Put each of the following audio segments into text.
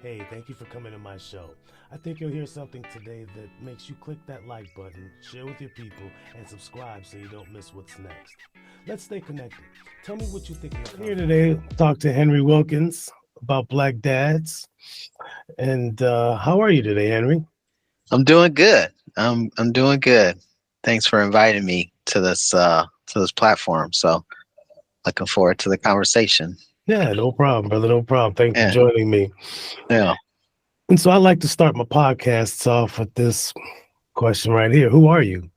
Hey, thank you for coming to my show. I think you'll hear something today that makes you click that like button, share with your people, and subscribe so you don't miss what's next. Let's stay connected. Tell me what you think of the Here today, talk to Henry Wilkins about Black Dads. And how are you today, Henry? I'm doing good. I'm doing good. Thanks for inviting me to this platform. So looking forward to the conversation. Yeah, no problem, brother. No problem. Thanks for Yeah, joining me. yeah. And so I like to start my podcasts off with this question right here. Who are you?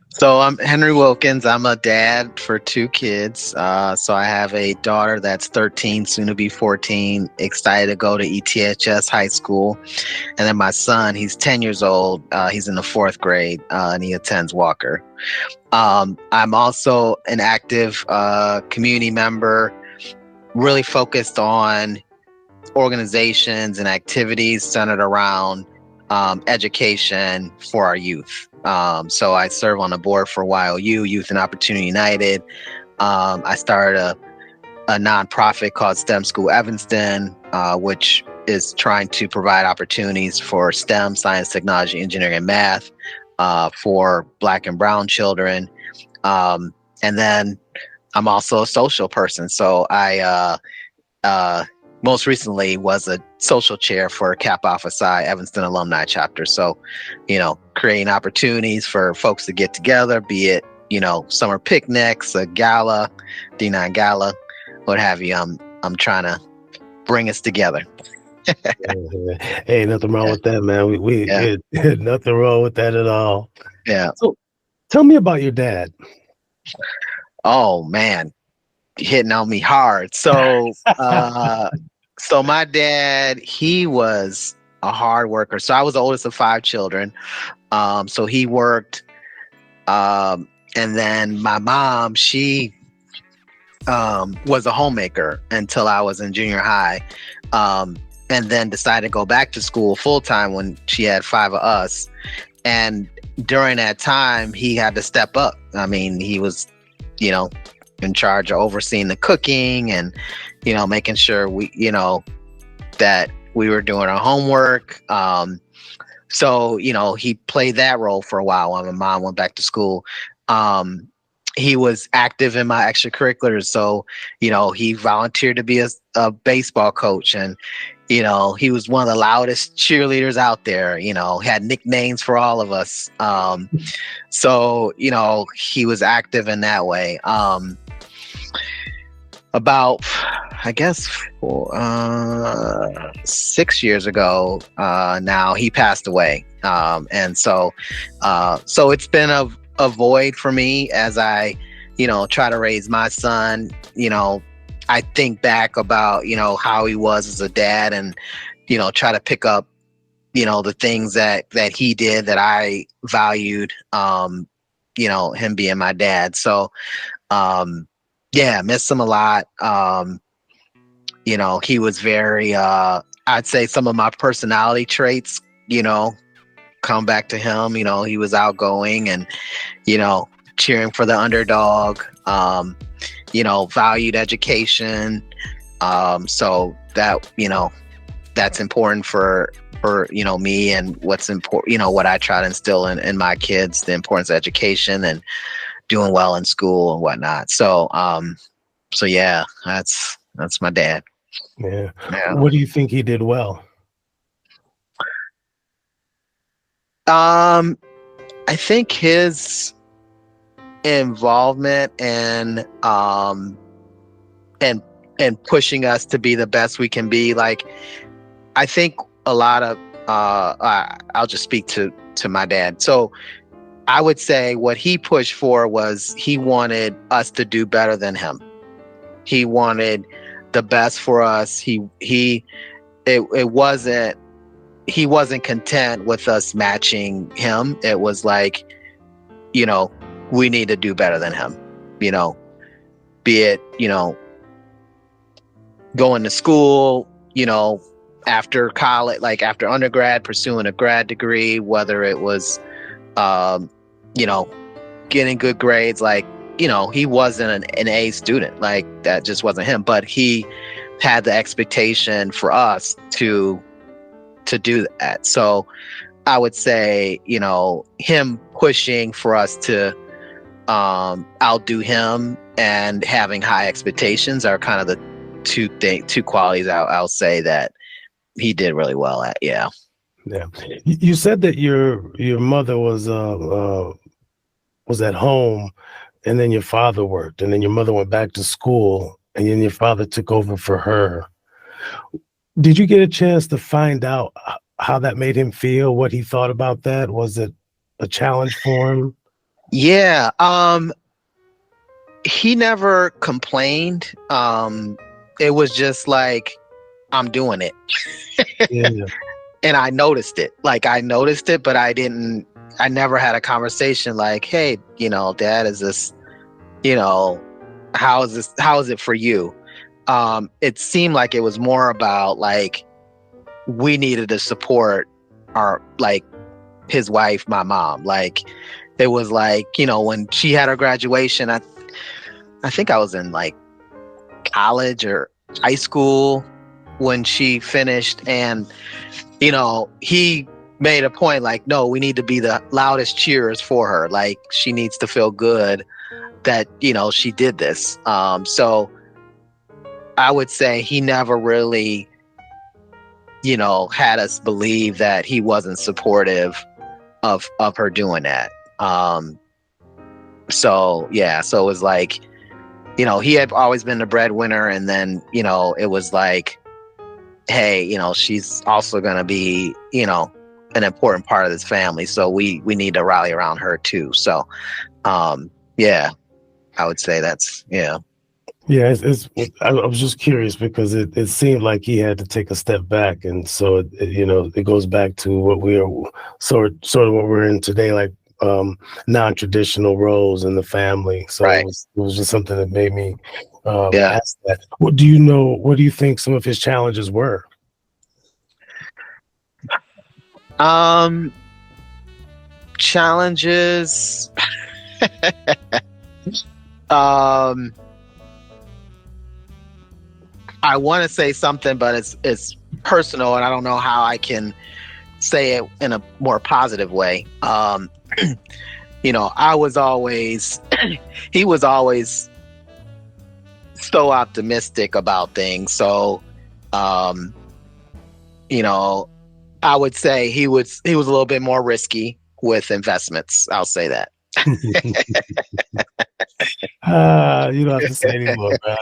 So I'm Henry Wilkins. I'm a dad for two kids. So I have a daughter that's 13, soon to be 14, excited to go to ETHS high school. And then my son, he's 10 years old. He's in the fourth grade and he attends Walker. I'm also an active community member, really focused on organizations and activities centered around education for our youth. So I serve on the board for YOU, Youth and Opportunity United. I started a nonprofit called STEM School Evanston, which is trying to provide opportunities for STEM, science, technology, engineering, and math for Black and Brown children. And then I'm also a social person. So I most recently was a social chair for Kappa Alpha Psi Evanston alumni chapter. So, creating opportunities for folks to get together, be it, summer picnics, a gala, D9 gala, what have you. I'm trying to bring us together. Hey, nothing wrong with that, man. Yeah. Nothing wrong with that at all. Yeah. So tell me about your dad. Oh man, hitting on me hard. So my dad, he was a hard worker. So I was the oldest of five children. So he worked. And then my mom, she was a homemaker until I was in junior high. And then decided to go back to school full time when she had five of us. And during that time, he had to step up. I mean, he was, in charge of overseeing the cooking and, making sure that we were doing our homework. So, he played that role for a while while my mom went back to school. He was active in my extracurriculars. So, he volunteered to be a baseball coach, and, he was one of the loudest cheerleaders out there, had nicknames for all of us. So, he was active in that way. About, I guess, 6 years ago, now he passed away. And so it's been a void for me as I, try to raise my son. I think back about, how he was as a dad and, try to pick up, the things that he did that I valued, him being my dad. So, yeah, miss him a lot. He was very, I'd say some of my personality traits, come back to him. He was outgoing and, cheering for the underdog, valued education. So that, that's important for me, and what's important, what I try to instill in my kids, the importance of education and doing well in school and whatnot. So yeah, that's my dad. Yeah. Yeah. What do you think he did well? I think his involvement and pushing us to be the best we can be. Like, I think a lot of I'll just speak to my dad. So I would say what he pushed for was he wanted us to do better than him. He wanted the best for us. It wasn't, he wasn't content with us matching him. It was like, we need to do better than him, be it, going to school, after college, like after undergrad, pursuing a grad degree, whether it was, getting good grades. Like, he wasn't an A student. Like, that just wasn't him. But he had the expectation for us to do that. So I would say, him pushing for us to outdo him and having high expectations are kind of the two qualities I'll say that he did really well at. Yeah. Yeah. You said that your mother was at home, and then your father worked, and then your mother went back to school, and then your father took over for her. Did you get a chance to find out how that made him feel, what he thought about that? Was it a challenge for him? Yeah. He never complained. It was just like, I'm doing it. Yeah. And I noticed it. But I never had a conversation like, hey, Dad, is this, how is it for you? It seemed like it was more about like, we needed to support his wife, my mom. Like, it was like, when she had her graduation, I think I was in like college or high school when she finished, and he made a point like, no, we need to be the loudest cheers for her. Like, she needs to feel good that she did this. So I would say he never really had us believe that he wasn't supportive of her doing that. So it was like, he had always been the breadwinner, and then it was like, hey, she's also going to be an important part of this family, so we need to rally around her too. So I would say that's Yeah, I was just curious because it seemed like he had to take a step back, and so it goes back to what we are sort of what we're in today, like non-traditional roles in the family. So right. it was just something that made me ask that. What do you think some of his challenges were? Challenges. I want to say something, but it's personal, and I don't know how I can say it in a more positive way. I was always, he was always so optimistic about things. So, I would say he was a little bit more risky with investments. I'll say that. You don't have to say anymore, bro.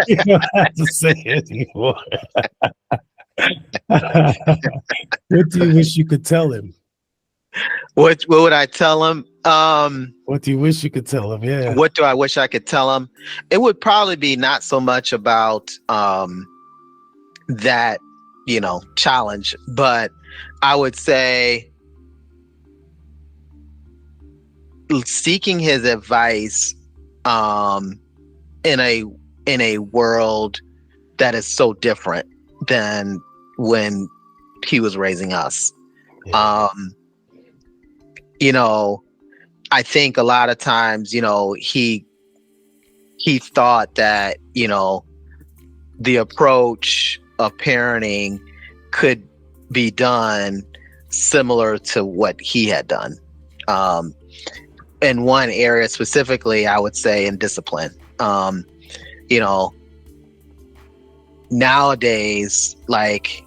You don't have to say anymore. What do you wish you could tell him? What would I tell him? What do you wish you could tell him? Yeah. What do I wish I could tell him? It would probably be not so much about that, challenge, but I would say seeking his advice in a world that is so different than when he was raising us. Yeah. I think a lot of times, he thought that, the approach of parenting could be done similar to what he had done. In one area specifically, I would say in discipline. Nowadays, like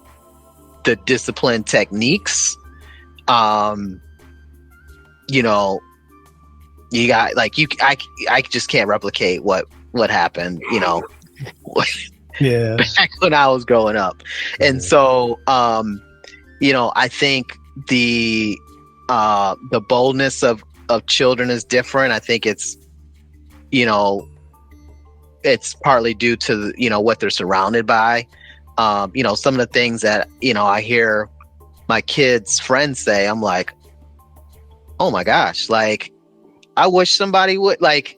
the discipline techniques, you got like I just can't replicate what happened, yeah, back when I was growing up. And so I think the boldness of children is different. I think it's it's partly due to what they're surrounded by. Some of the things that I hear my kids' friends say, I'm like, oh my gosh, like I wish somebody would, like,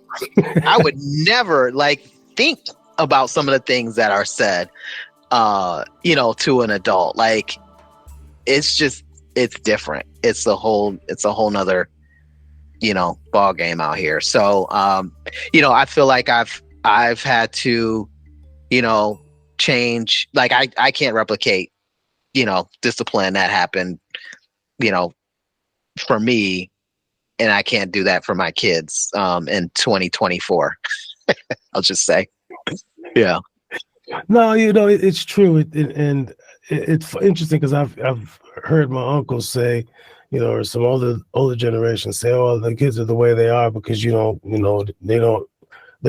I would never like think about some of the things that are said, to an adult. Like, it's different. It's a whole nother, ball game out here. So, I feel like I've had to, change. Like I can't replicate, discipline that happened, you know, for me, and I can't do that for my kids in 2024. I'll just say. Yeah. No, it's true. It's interesting because I've heard my uncle say, or some older generation say, "Oh, the kids are the way they are because they're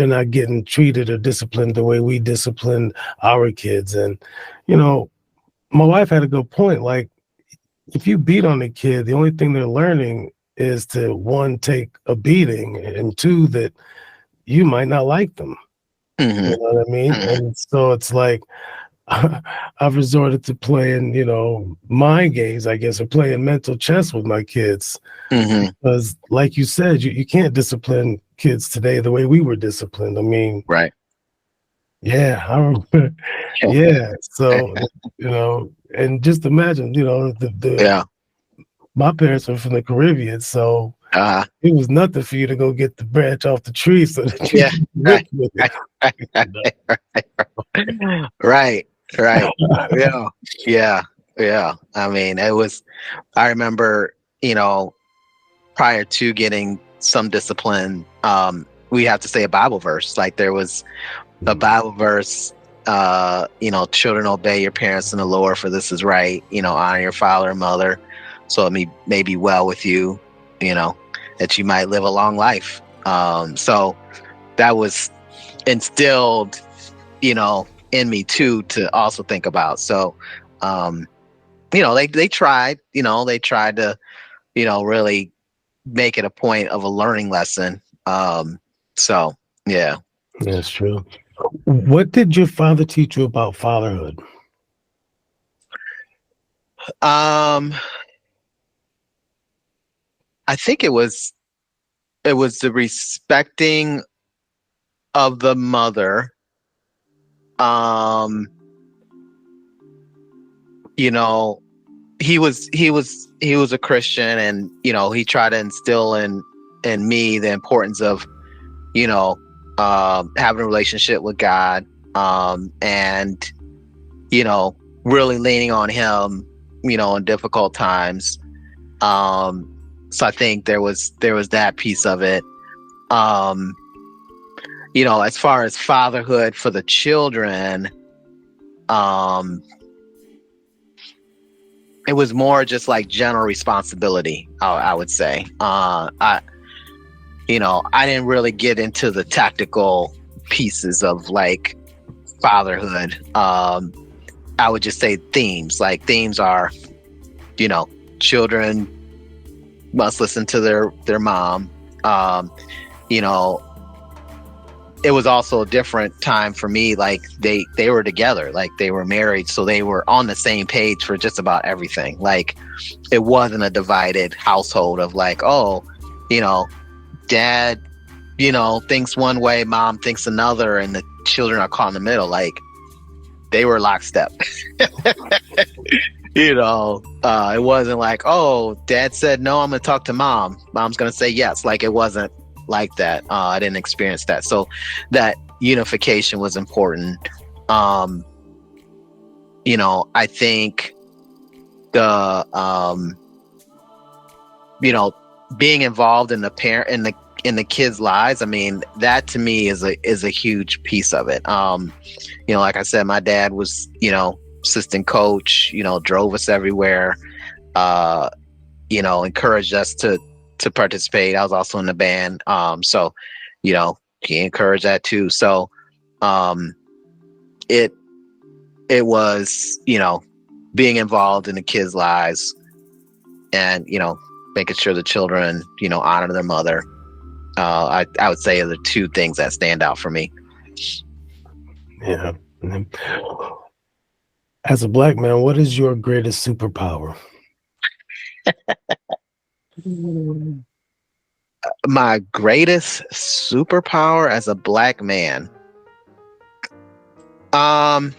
not getting treated or disciplined the way we discipline our kids." And my wife had a good point. Like, if you beat on a kid, the only thing they're learning is to, one, take a beating, and two, that you might not like them. Mm-hmm. You know what I mean? Mm-hmm. And so it's like, I've resorted to playing, mind games, I guess, or playing mental chess with my kids. Mm-hmm. Because, like you said, you can't discipline kids today the way we were disciplined. I mean, Right. yeah, I remember. Yeah. So, and just imagine, Yeah. my parents were from the Caribbean, so Uh-huh. it was nothing for you to go get the branch off the tree so that you Yeah. could whip with it. Right. Right. Yeah. Yeah. Yeah. I mean, I remember, prior to getting some discipline, we have to say a Bible verse. Like, there was a Bible verse, children, obey your parents in the Lord, for this is right. Honor your father and mother, so it may be well with you, that you might live a long life. So that was instilled, in me too, to also think about. So, they tried to, really make it a point of a learning lesson. So yeah. That's true. What did your father teach you about fatherhood? I think it was the respecting of the mother. He was a Christian, and he tried to instill in me the importance of having a relationship with God, and really leaning on him in difficult times. So I think there was that piece of it. As far as fatherhood for the children, it was more just like general responsibility, I would say. I didn't really get into the tactical pieces of like fatherhood. I would just say themes. Like, themes are, children must listen to their mom. It was also a different time for me. Like, they were together, like they were married, so they were on the same page for just about everything. Like, it wasn't a divided household of like, oh, dad, thinks one way, mom thinks another, and the children are caught in the middle. Like, they were lockstep. It wasn't like, oh, dad said no, I'm gonna talk to mom's gonna say yes. Like, it wasn't like that. I didn't experience that, so that unification was important. I think the being involved in the parent in the kids' lives, I mean, that to me is a huge piece of it. Like I said, my dad was assistant coach, drove us everywhere, encouraged us to participate. I was also in the band. So, he encouraged that too. So, it was, being involved in the kids' lives, and, making sure the children, honor their mother. I would say are the two things that stand out for me. Yeah. As a Black man, what is your greatest superpower? My greatest superpower as a Black man. I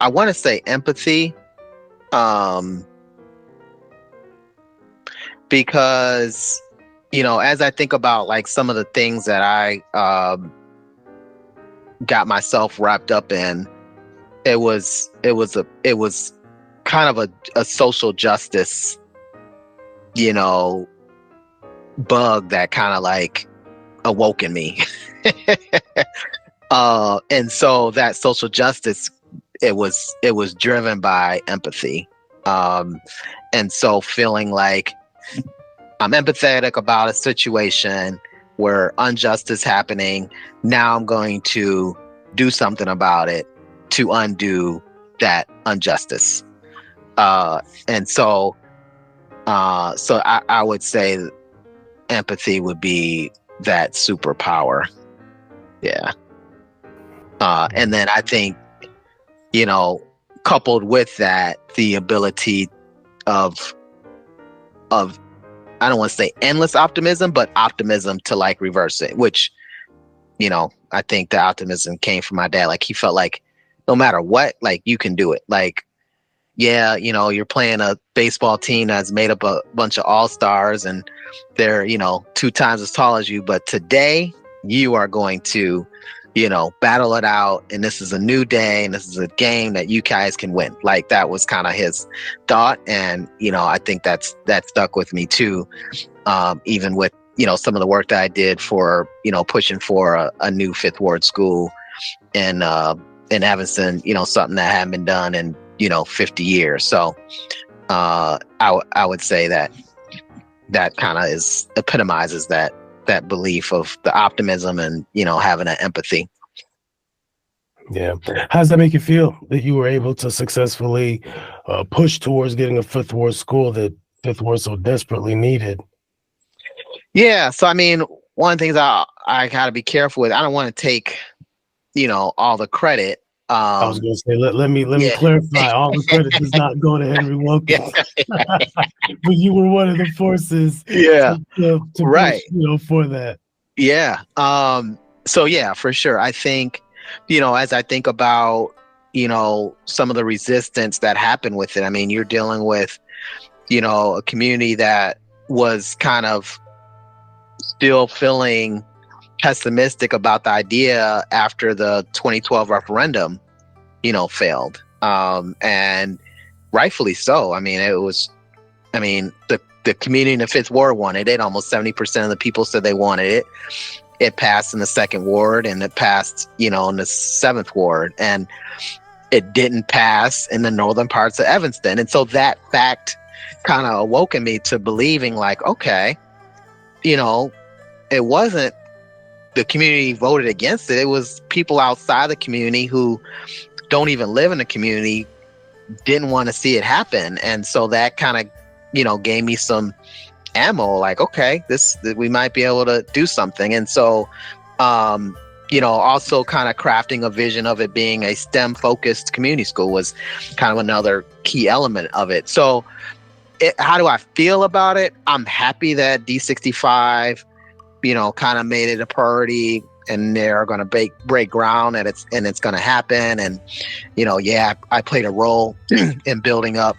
want to say empathy. Because, as I think about like some of the things that I got myself wrapped up in, it was kind of a social justice, bug that kind of like awoke in me. And so that social justice, it was driven by empathy. And so feeling like I'm empathetic about a situation where injustice is happening. Now I'm going to do something about it to undo that injustice. And so I would say empathy would be that superpower. Yeah. And then I think, coupled with that, the ability of I don't want to say endless optimism, but optimism to like reverse it, which, I think the optimism came from my dad. Like he felt like no matter what, like you can do it. Like, yeah, you're playing a baseball team that's made up a bunch of all-stars and they're, 2 times as tall as you. But today you are going to, battle it out. And this is a new day. And this is a game that you guys can win. Like that was kind of his thought. And, I think that stuck with me too. Even with, some of the work that I did for, pushing for a new 5th Ward school in Evanston, something that hadn't been done in, 50 years. So I would say that kind of epitomizes that belief of the optimism and, having that empathy. Yeah. How does that make you feel that you were able to successfully push towards getting a 5th Ward school that 5th Ward so desperately needed? Yeah. So, I mean, one of the things I got to be careful with, I don't want to take, all the credit. I was going to say, let me clarify. All the credit does not go to Henry Wilkins, but you were one of the forces. Yeah, to right. Push, for that. Yeah. So yeah, for sure. I think, as I think about, some of the resistance that happened with it. I mean, you're dealing with, a community that was kind of still feeling pessimistic about the idea after the 2012 referendum, failed. And rightfully so. I mean, the community in the 5th Ward wanted it. Almost 70% of the people said they wanted it. It passed in the 2nd Ward and it passed, in the 7th Ward, and it didn't pass in the northern parts of Evanston. And so that fact kind of awoke in me to believing like, okay, it wasn't the community voted against it. It was people outside the community who don't even live in the community didn't want to see it happen. And so that kind of, gave me some ammo, like, okay, we might be able to do something. And so, also kind of crafting a vision of it being a STEM focused community school was kind of another key element of it. So how do I feel about it? I'm happy that D65, kind of made it a priority and they're going to break ground and it's going to happen. And, I played a role in building up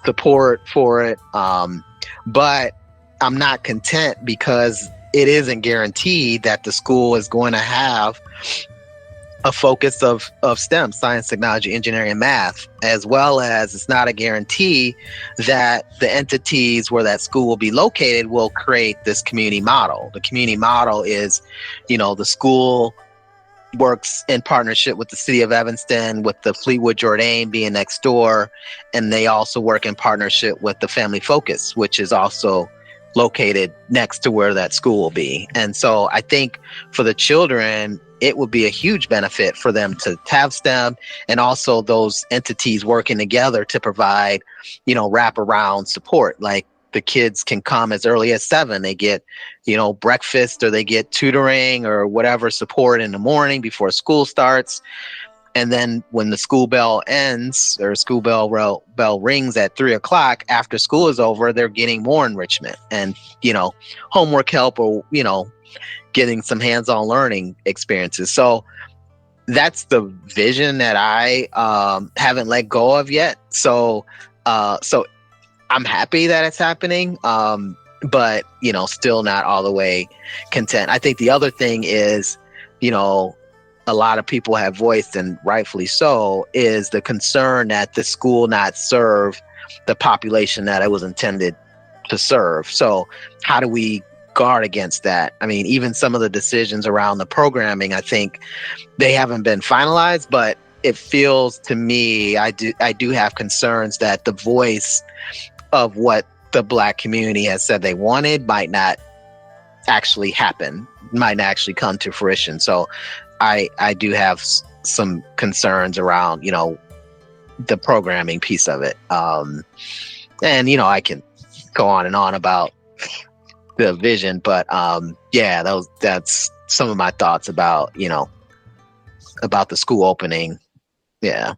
support for it. But I'm not content because it isn't guaranteed that the school is going to have a focus of STEM, science, technology, engineering, and math, as well as it's not a guarantee that the entities where that school will be located will create this community model. The community model is, the school works in partnership with the city of Evanston, with the Fleetwood Jourdain being next door, and they also work in partnership with the Family Focus, which is also located next to where that school will be. And so I think for the children, it would be a huge benefit for them to have STEM and also those entities working together to provide, wraparound support. Like the kids can come as early as 7. They get, breakfast or they get tutoring or whatever support in the morning before school starts. And then when the school bell ends or school bell rings at 3:00 after school is over, they're getting more enrichment and, homework help or, getting some hands-on learning experiences. So that's the vision that I haven't let go of yet. So I'm happy that it's happening, but, still not all the way content. I think the other thing is, a lot of people have voiced, and rightfully so, is the concern that the school not serve the population that it was intended to serve. So how do we guard against that? I mean, even some of the decisions around the programming, I think they haven't been finalized, but it feels to me, I do have concerns that the voice of what the Black community has said they wanted might not actually happen, might not actually come to fruition. So I do have some concerns around, the programming piece of it. And, I can go on and on about the vision, but that's some of my thoughts about, about the school opening. Yeah.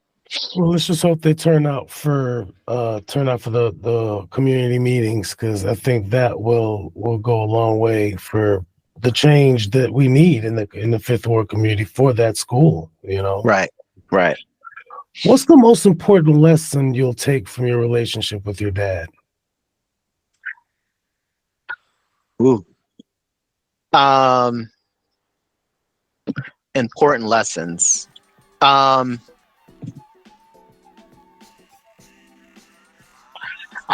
Well, let's just hope they turn out for the community meetings, because I think that will go a long way for the change that we need in the Fifth Ward community for that school. Right. What's the most important lesson you'll take from your relationship with your dad? Ooh. Important lessons. I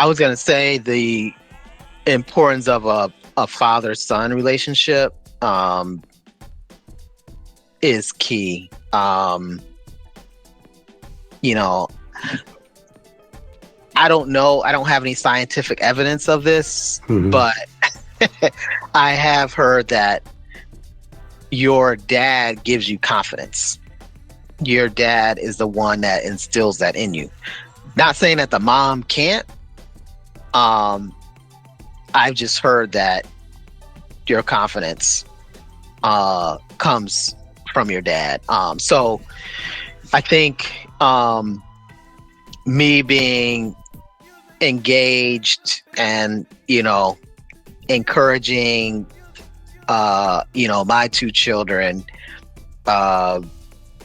was going to say the importance of a father-son relationship is key. I don't know. I don't have any scientific evidence of this, but I have heard that your dad gives you confidence. Your dad is the one that instills that in you. Not saying that the mom can't. I've just heard that your confidence comes from your dad. So I think me being engaged and, encouraging, my two children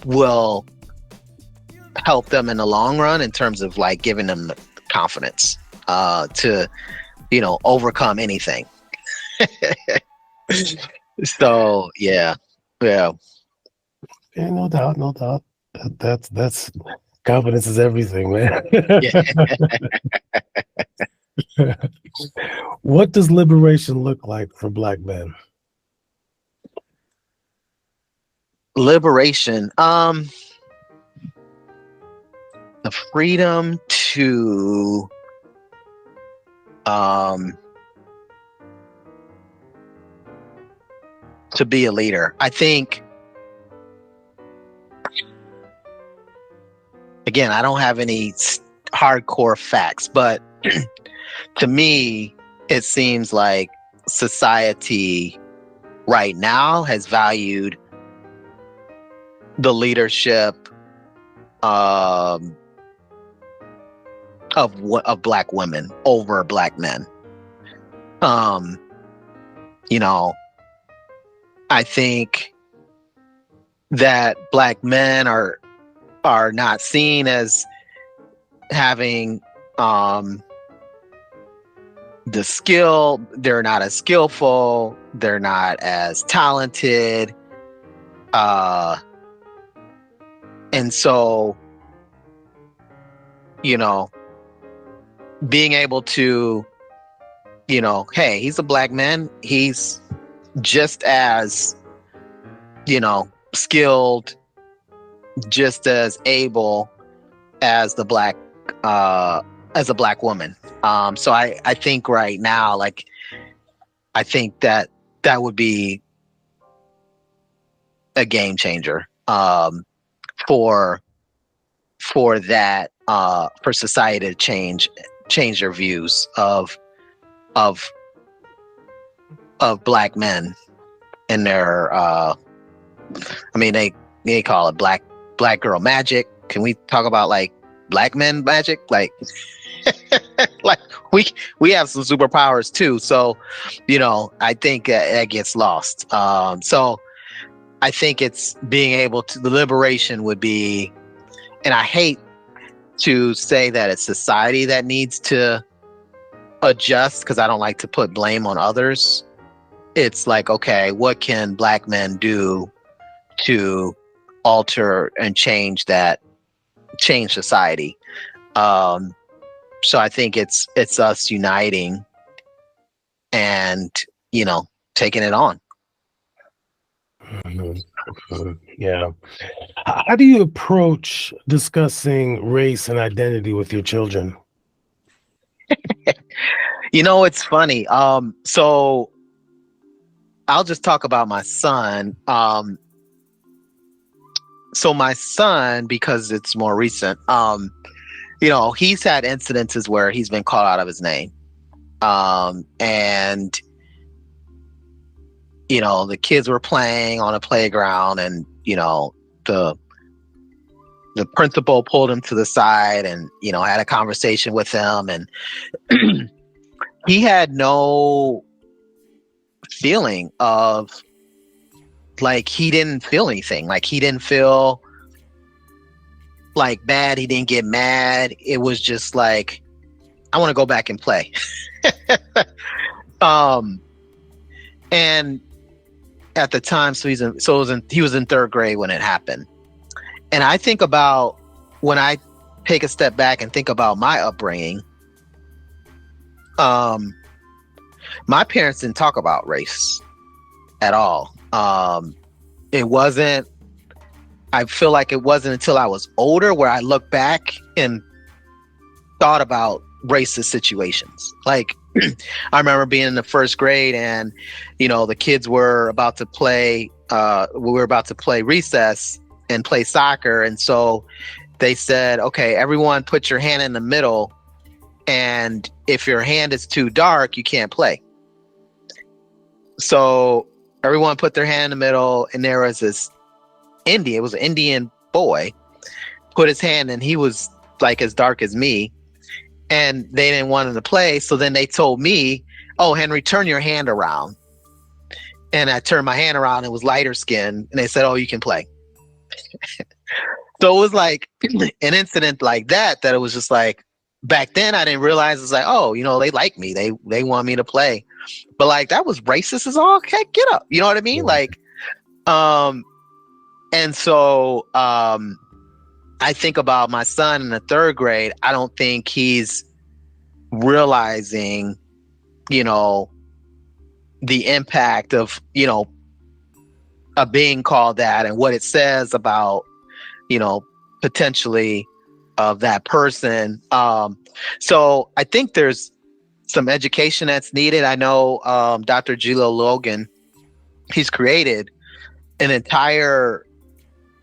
will help them in the long run in terms of like giving them the confidence to, overcome anything. So, yeah. Yeah, no doubt. That's confidence is everything, man. What does liberation look like for Black men? Liberation, the freedom to be a leader. I think, again, I don't have any hardcore facts, but to me, it seems like society right now has valued the leadership of Black women over Black men. I think that Black men are not seen as having the skill. They're not as skillful. They're not as talented. And so, being able to, hey, he's a Black man. He's just as, skilled, just as able as a Black woman. So I think right now, like, I think that would be a game changer for that, for society to change their views of Black men and their they call it black girl magic. Can we talk about like Black men magic? Like like we have some superpowers too. So, I think that gets lost. So I think it's being able to, the liberation would be, and I hate to say that it's society that needs to adjust, because I don't like to put blame on others. It's like, okay, what can Black men do to alter and change society. So I think it's us uniting and, taking it on. Mhm. Mhm. Yeah. How do you approach discussing race and identity with your children? It's funny. So I'll just talk about my son. So my son, because it's more recent, he's had incidences where he's been called out of his name. And the kids were playing on a playground, and the principal pulled him to the side and had a conversation with him, and he had no feeling of, like, he didn't feel anything. Like, he didn't feel like bad. He didn't get mad. It was just like, I want to go back and play. And at the time, he was in third grade when it happened. And I think about, when I take a step back and think about my upbringing, my parents didn't talk about race at all. It wasn't, I feel like it wasn't until I was older where I looked back and thought about racist situations. Like, I remember being in the first grade, and the kids were about to play. We were about to play recess and play soccer, and so they said, "Okay, everyone, put your hand in the middle, and if your hand is too dark, you can't play." So everyone put their hand in the middle, and there was this Indian. It was an Indian boy. Put his hand, and he was like as dark as me. And they didn't want him to play. So then they told me, "Oh, Henry, turn your hand around." And I turned my hand around, and it was lighter skin. And they said, "Oh, you can play." So it was like an incident like that it was just like, back then I didn't realize, it's like, oh, they like me. They want me to play. But like, that was racist as all heck, get up. You know what I mean? Yeah. Like, and so I think about my son in the third grade. I don't think he's realizing, the impact of being called that, and what it says about, potentially of that person. So I think there's some education that's needed. I know Dr. Gilo Logan, he's created an entire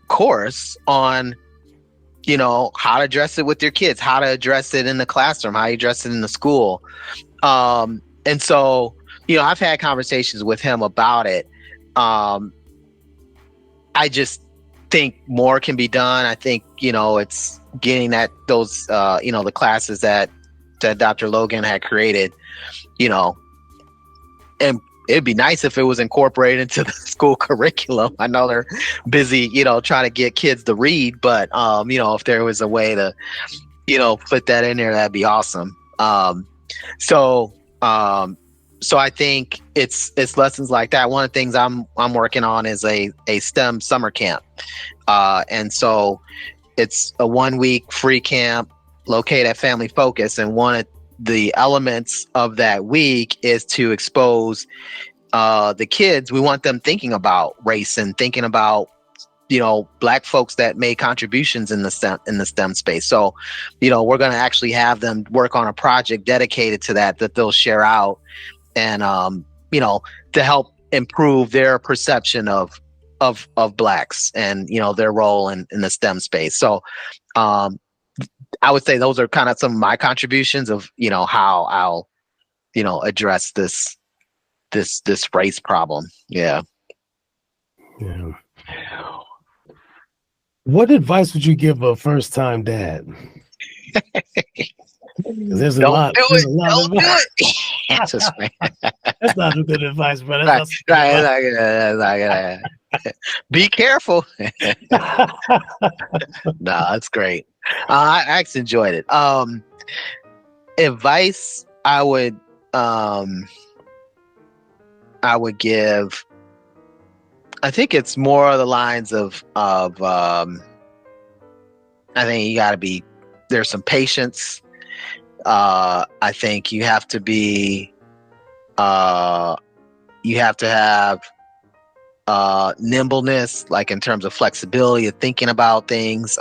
course on how to address it with your kids, how to address it in the classroom, how you address it in the school. And so I've had conversations with him about it. I just think more can be done. I think it's getting those the classes that Dr. Logan had created, and it'd be nice if it was incorporated into the school curriculum. I know they're busy, trying to get kids to read, but if there was a way to, put that in there, that'd be awesome. So I think it's lessons like that. One of the things I'm working on is a STEM summer camp, and so it's a 1 week free camp located at Family Focus, and one of the elements of that week is to expose the kids. We want them thinking about race and thinking about Black folks that made contributions in the STEM space. So we're going to actually have them work on a project dedicated to that they'll share out, and to help improve their perception of Blacks and their role in the STEM space. So I would say those are kind of some of my contributions of how I'll address this race problem. Yeah. What advice would you give a first-time dad? There's a lot. There's a lot of advice. That's not a good advice, but that's right. Be careful. No, that's great. I actually enjoyed it. Advice I would give. I think it's more the lines of I think you got to be, there's some patience. I think you have to have nimbleness, like in terms of flexibility of thinking about things.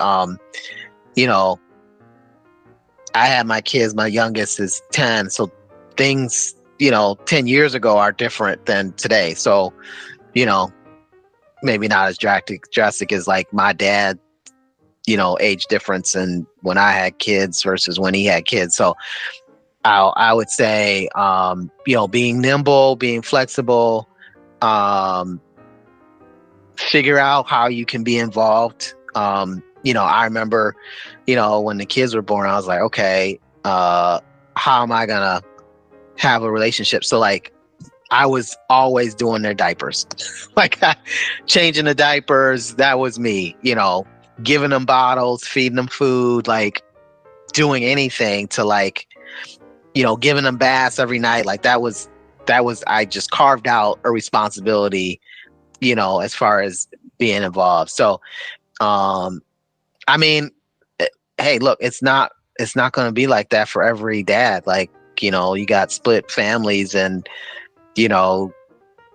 You know, I had my kids, my youngest is 10. So things, 10 years ago are different than today. So, you know, maybe not as drastic as like my dad, age difference and when I had kids versus when he had kids. So I would say, being nimble, being flexible, figure out how you can be involved. I remember, when the kids were born, I was like, okay, how am I gonna have a relationship? So like, I was always doing their diapers, like changing the diapers. That was me, giving them bottles, feeding them food, like doing anything to like, giving them baths every night. Like I just carved out a responsibility, as far as being involved. So, I mean, hey, look, it's not going to be like that for every dad. Like, you got split families and,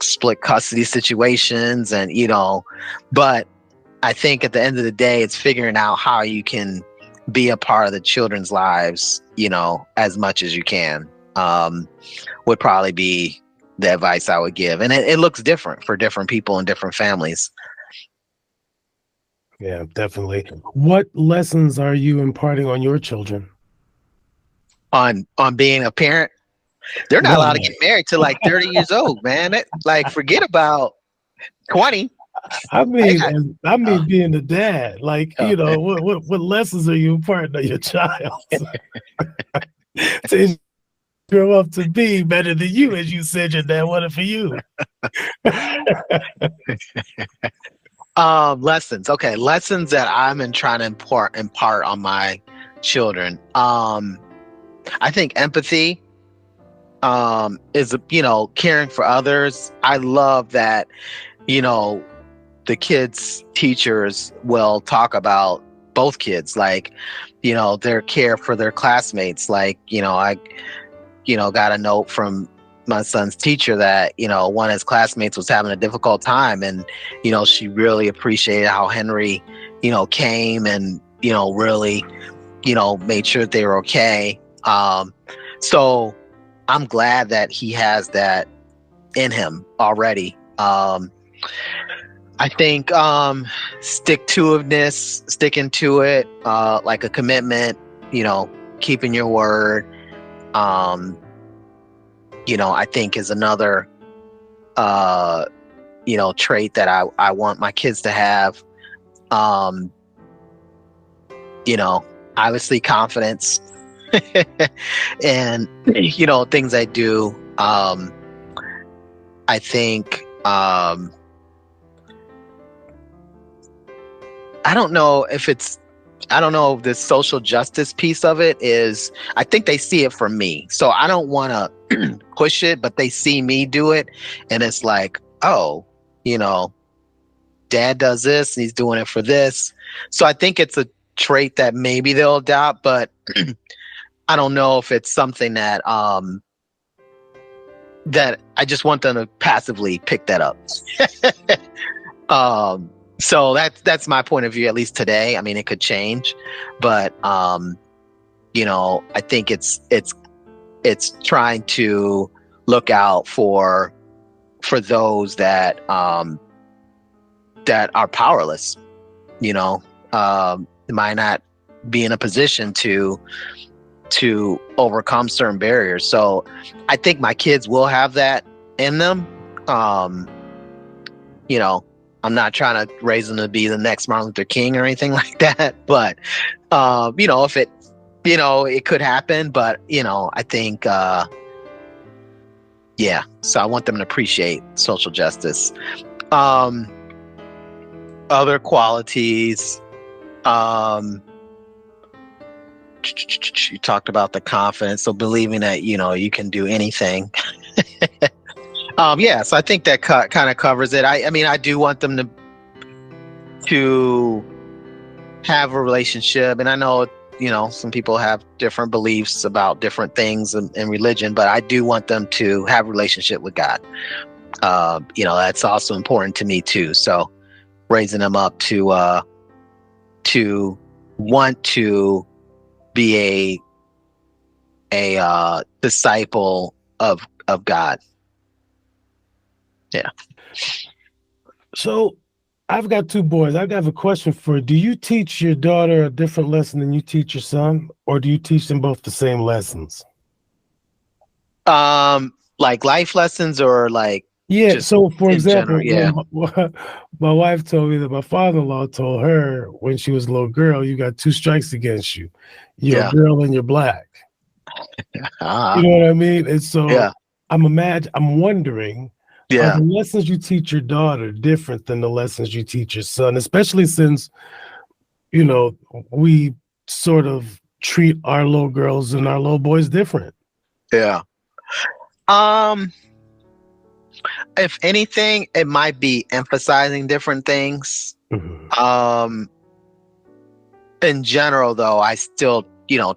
split custody situations and, but I think at the end of the day, it's figuring out how you can be a part of the children's lives, as much as you can, would probably be the advice I would give. And it looks different for different people and different families. Yeah, definitely. What lessons are you imparting on your children? On being a parent, they're not allowed to get married till like 30 years old, man. Like, forget about 20. I mean, being the dad, like, Okay. what lessons are you imparting on your child to grow up to be better than you, as you said your dad wanted for you? Lessons. Okay, lessons that I'm trying to impart on my children. I think empathy is caring for others. I love that the kids' teachers will talk about both kids, like their care for their classmates. Like I got a note from my son's teacher that one of his classmates was having a difficult time, and she really appreciated how Henry came and really made sure that they were okay. So I'm glad that he has that in him already. I think sticking to it, like a commitment, keeping your word, I think is another trait that I want my kids to have. Obviously confidence and things I do. I think I don't know if this social justice piece of it is, I think they see it from me. So I don't want to push it, but they see me do it. And it's like, oh, dad does this and he's doing it for this. So I think it's a trait that maybe they'll adopt, but I don't know if it's something that that I just want them to passively pick that up. So that's my point of view, at least today. I mean, it could change, but I think it's trying to look out for those that that are powerless. Might not be in a position to overcome certain barriers. So I think my kids will have that in them. I'm not trying to raise them to be the next Martin Luther King or anything like that, but if it it could happen, but I think so I want them to appreciate social justice. Other qualities, you talked about the confidence, so believing that you can do anything. Yeah, so I think that kind of covers it. I mean, I do want them to have a relationship, and I know, some people have different beliefs about different things in religion, but I do want them to have a relationship with God. That's also important to me too. So raising them up to want to be a disciple of God. Yeah. So I've got two boys. I have a question for you. Do you teach your daughter a different lesson than you teach your son, or do you teach them both the same lessons? Like life lessons or like Yeah. just So, for in general. example, Yeah. my wife told me that my father-in-law told her when she was a little girl, you got two strikes against you. You're a Yeah. girl and you're black. Uh-huh. You know what I mean? And so Yeah. I'm wondering, are Yeah. the lessons you teach your daughter different than the lessons you teach your son, especially since, we sort of treat our little girls and our little boys different? Yeah. Um, if anything, it might be emphasizing different things. Mhm. In general though, I still,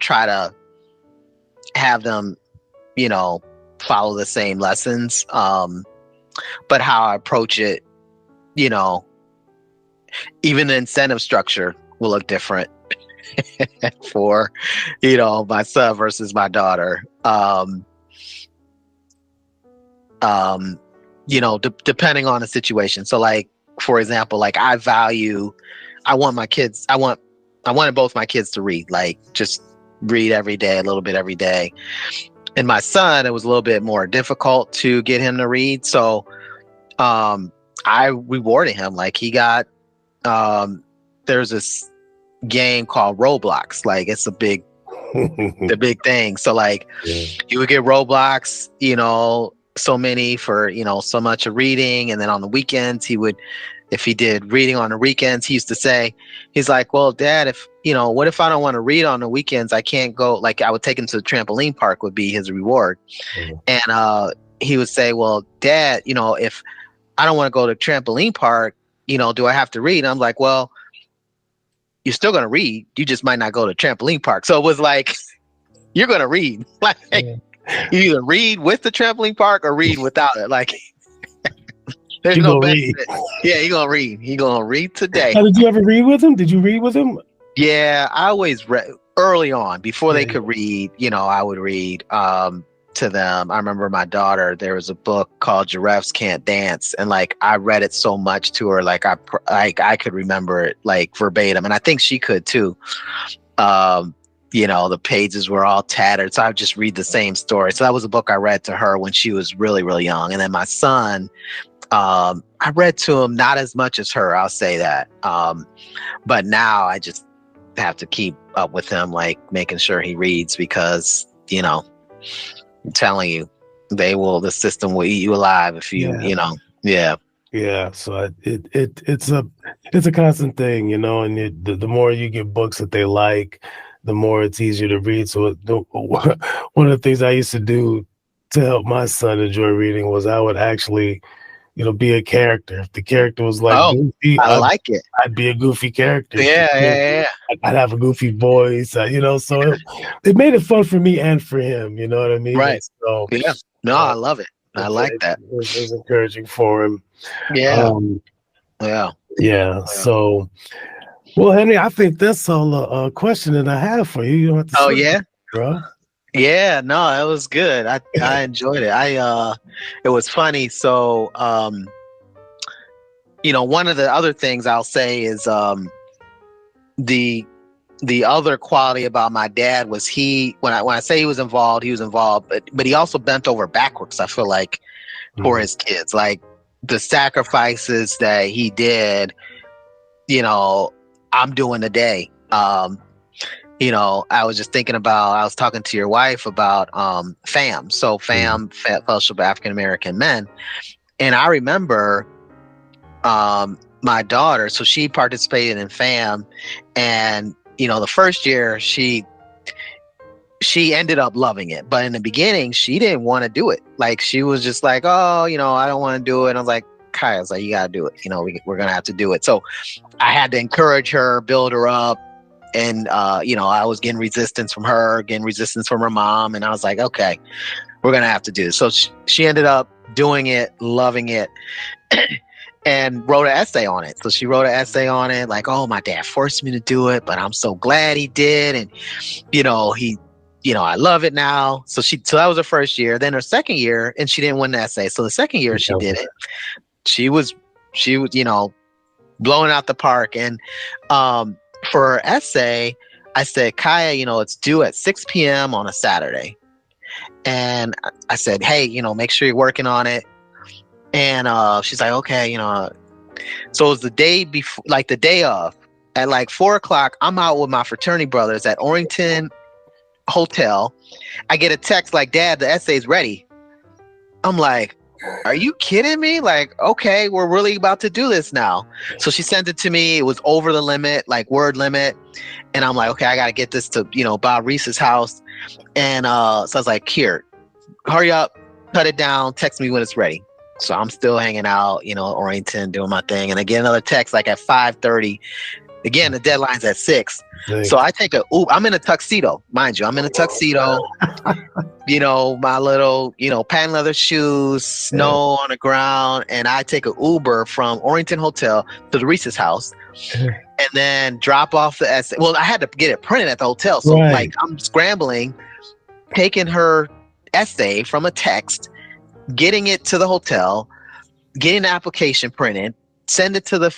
try to have them, follow the same lessons. But how I approach it, you know, even the incentive structure will look different for, my son versus my daughter. Depending on the situation. So like, for example, like I wanted both my kids to read, like just read every day, a little bit every day. And my son, it was a little bit more difficult to get him to read. So, I rewarded him. Like he got, there's this game called Roblox. Like it's the big thing. So like Yeah. you would get Roblox, so many for, so much of reading. And then on the weekends, if he did reading on the weekends, he used to say, he's like, well, Dad, what if I don't want to read on the weekends? I can't go. Like I would take him to the trampoline park would be his reward. Mhm. And, he would say, well, Dad, if I don't want to go to trampoline park, do I have to read? And I'm like, well, you're still going to read. You just might not go to trampoline park. So it was like, you're going to read. Like Yeah. you either read with the trampoline park or read without it. Like there's You no gonna read. benefit. Yeah, you're going to read. You're going to read today. Now, did you ever read with him? Did you read with him? Yeah, I always read early on before they Yeah. could read, I would read to them. I remember my daughter, there was a book called Giraffes Can't Dance, and like I read it so much to her, like I could remember it like verbatim, and I think she could too. The pages were all tattered, so I would just read the same story. So that was a book I read to her when she was really, really young. And then my son, I read to him not as much as her, I'll say that. But now I just have to keep up with him, like making sure he reads because, I'm telling you, the system will eat you alive if you, Yeah. yeah. Yeah, so it's a constant thing, and the more you get books that they like, the more it's easier to read. So one of the things I used to do to help my son enjoy reading was I would actually, be a character. If the character was like Oh, goofy, I like it. I'd be a goofy character. If the Yeah, yeah, character- yeah. I'd have a goofy voice, so it made it fun for me and for him. You know what I mean? And Right. so Yeah. No, uh, I love it. I it, like it, that. it was encouraging for him. Yeah. Um, Yeah. yeah. So, well, Henry, I think that's all the question that I have for you. You don't have to Oh sweat, yeah. bro. Yeah, no, it was good. I enjoyed it. It was funny. So, one of the other things I'll say is the other quality about my dad was when I say he was involved, but he also bent over backwards, I feel like, for his kids. Like the sacrifices that he did, I'm doing today. I was just thinking I was talking to your wife about FAM. So FAM, Fellowship of African American Men. And I remember my daughter, so she participated in FAM. And, the first year she ended up loving it. But in the beginning, she didn't want to do it. Like, she was just like, oh, I don't want to do it. And I was like, Kai, I was like, you got to do it. We're going to have to do it. So I had to encourage her, build her up. And, I was getting resistance from her, getting resistance from her mom. And I was like, okay, we're going to have to do this. So she ended up doing it, loving it, and wrote an essay on it. So she wrote an essay on it, like, oh, my dad forced me to do it, but I'm so glad he did. And, I love it now. So that was her first year. Then her second year, and she didn't win the essay. So the second year she did it. She was, blowing out the park. And for her essay, I said, Kaya, it's due at 6 p.m. on a Saturday. And I said, hey, make sure you're working on it. And she's like, okay, So it was the day before, like the day of, at like 4:00. I'm out with my fraternity brothers at Orrington Hotel. I get a text like, Dad, the essay's ready. I'm like, are you kidding me? Like, okay, we're really about to do this now. So she sent it to me. It was over the limit, like word limit. And I'm like, okay, I got to get this to, Bob Reese's house. And so I was like, here, hurry up, cut it down, text me when it's ready. So I'm still hanging out, Orrington, doing my thing. And I get another text like at 5:30. Again, the deadline's at 6. Thanks. So I take I'm in a tuxedo, mind you. I'm in a tuxedo, my little, patent leather shoes, snow on the ground. And I take an Uber from Orrington Hotel to the Reese's house and then drop off the essay. Well, I had to get it printed at the hotel. So like I'm scrambling, taking her essay from a text, getting it to the hotel, getting the application printed, send it to the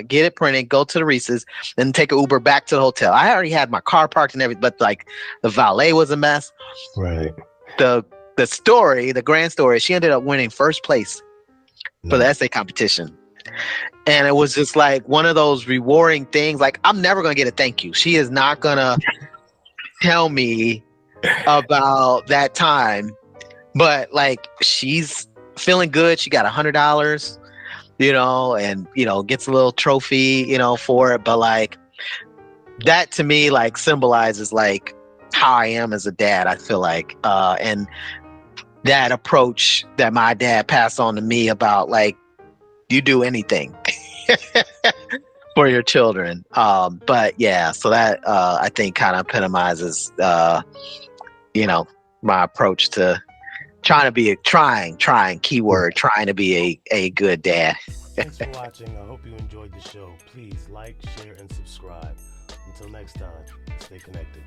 get it printed, go to the Reese's, then take an Uber back to the hotel. I already had my car parked and everything, but like the valet was a mess. Right. The story, the grand story, she ended up winning first place for the essay competition. And it was just like one of those rewarding things. Like, I'm never going to get a thank you. She is not going to tell me about that time, but like, she's feeling good. She got $100, and, gets a little trophy, for it. But like, that to me, like, symbolizes like how I am as a dad, I feel like, and that approach that my dad passed on to me about like, you do anything for your children. But yeah, so that I think kind of epitomizes, my approach to trying to be trying to be a good dad. Thanks for watching. I hope you enjoyed the show. Please like, share, and subscribe. Until next time, stay connected.